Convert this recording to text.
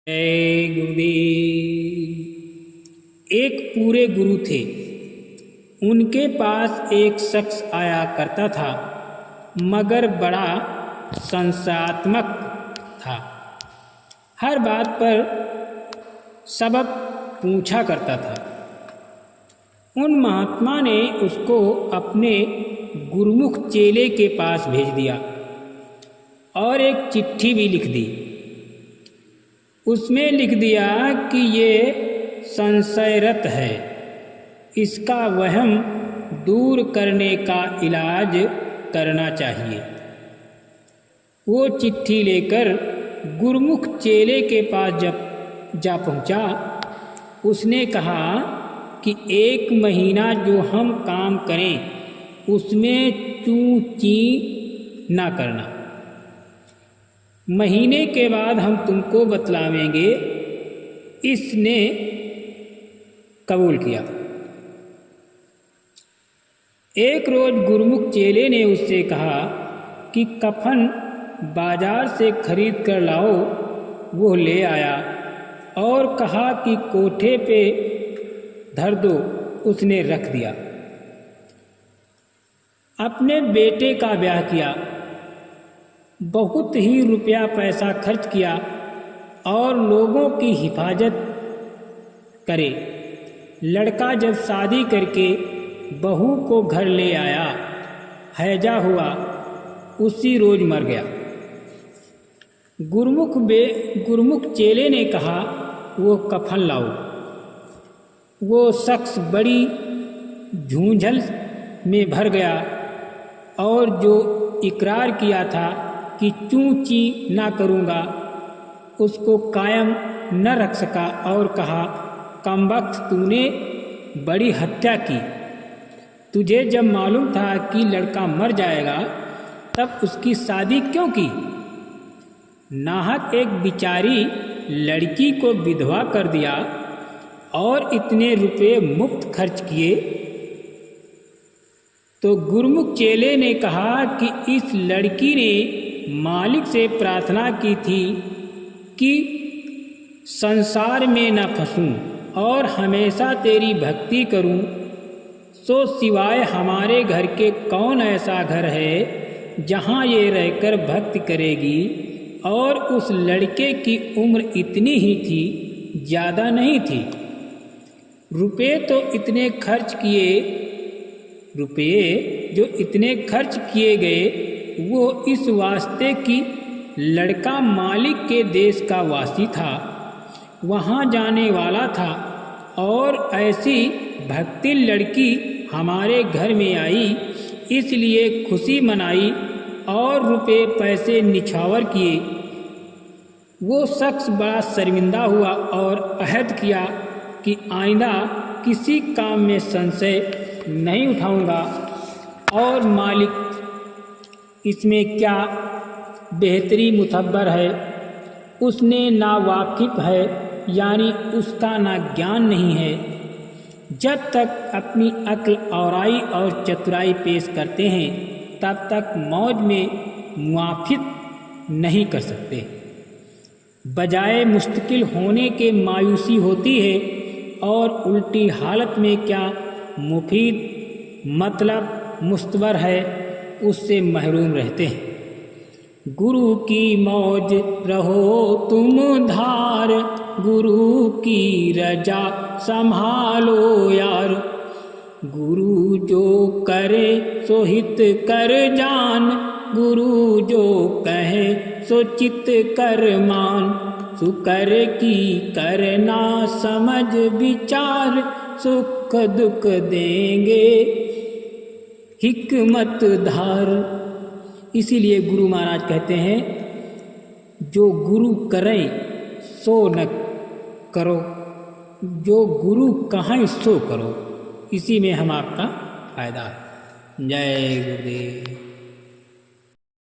जय गुरुदेव। एक पूरे गुरु थे। उनके पास एक शख्स आया करता था, मगर बड़ा संशयात्मक था। हर बात पर सबब पूछा करता था। उन महात्मा ने उसको अपने गुरुमुख चेले के पास भेज दिया और एक चिट्ठी भी लिख दी। उसमें लिख दिया कि ये संशयरत है, इसका वहम दूर करने का इलाज करना चाहिए। वो चिट्ठी लेकर गुरुमुख चेले के पास जब जा पहुंचा, उसने कहा कि 1 महीना जो हम काम करें उसमें चूं ची ना करना। महीने के बाद हम तुमको बतलावेंगे। इसने कबूल किया। एक रोज गुरुमुख चेले ने उससे कहा कि कफन बाजार से खरीद कर लाओ। वो ले आया और कहा कि कोठे पे धर दो। उसने रख दिया। अपने बेटे का ब्याह किया, बहुत ही रुपया पैसा खर्च किया और लोगों की हिफाजत करे। लड़का जब शादी करके बहू को घर ले आया, हैजा हुआ, उसी रोज मर गया। गुरुमुख चेले ने कहा वो कफन लाओ। वो शख्स बड़ी झूंझल में भर गया और जो इकरार किया था कि चूं ची ना करूँगा, उसको कायम न रख सका और कहा, कमबख्त तूने बड़ी हत्या की। तुझे जब मालूम था कि लड़का मर जाएगा तब उसकी शादी क्यों की? नाहक एक बिचारी लड़की को विधवा कर दिया और इतने रुपए मुफ्त खर्च किए। तो गुरुमुख चेले ने कहा कि इस लड़की ने मालिक से प्रार्थना की थी कि संसार में न फंसूं और हमेशा तेरी भक्ति करूं। सो सिवाय हमारे घर के कौन ऐसा घर है जहां ये रहकर भक्ति करेगी? और उस लड़के की उम्र इतनी ही थी, ज़्यादा नहीं थी। रुपये जो इतने खर्च किए गए, वो इस वास्ते कि लड़का मालिक के देश का वासी था, वहाँ जाने वाला था और ऐसी भक्ति लड़की हमारे घर में आई, इसलिए खुशी मनाई और रुपए पैसे निछावर किए। वो शख्स बड़ा शर्मिंदा हुआ और अहद किया कि आइंदा किसी काम में संशय नहीं उठाऊंगा और मालिक इसमें क्या बेहतरी मुतब्बर है, उसने ना वाकिफ है, यानी उसका ना ज्ञान नहीं है। जब तक अपनी अक्ल औराई और चतुराई पेश करते हैं तब तक मौज में मुआफिक नहीं कर सकते। बजाय मुस्तकिल होने के मायूसी होती है और उल्टी हालत में क्या मुफीद मतलब मुस्तबर है, उससे महरूम रहते हैं। गुरु की मौज रहो तुम धार, गुरु की रजा संभालो यार। गुरु जो करे सो हित कर जान, गुरु जो कहे सो चित कर मान। सुकर की करना समझ विचार, सुख दुख देंगे हिकमत धार। इसीलिए गुरु महाराज कहते हैं, जो गुरु करें सो न करो, जो गुरु कहें सो करो। इसी में हम आपका फायदा है। जय गुरुदेव।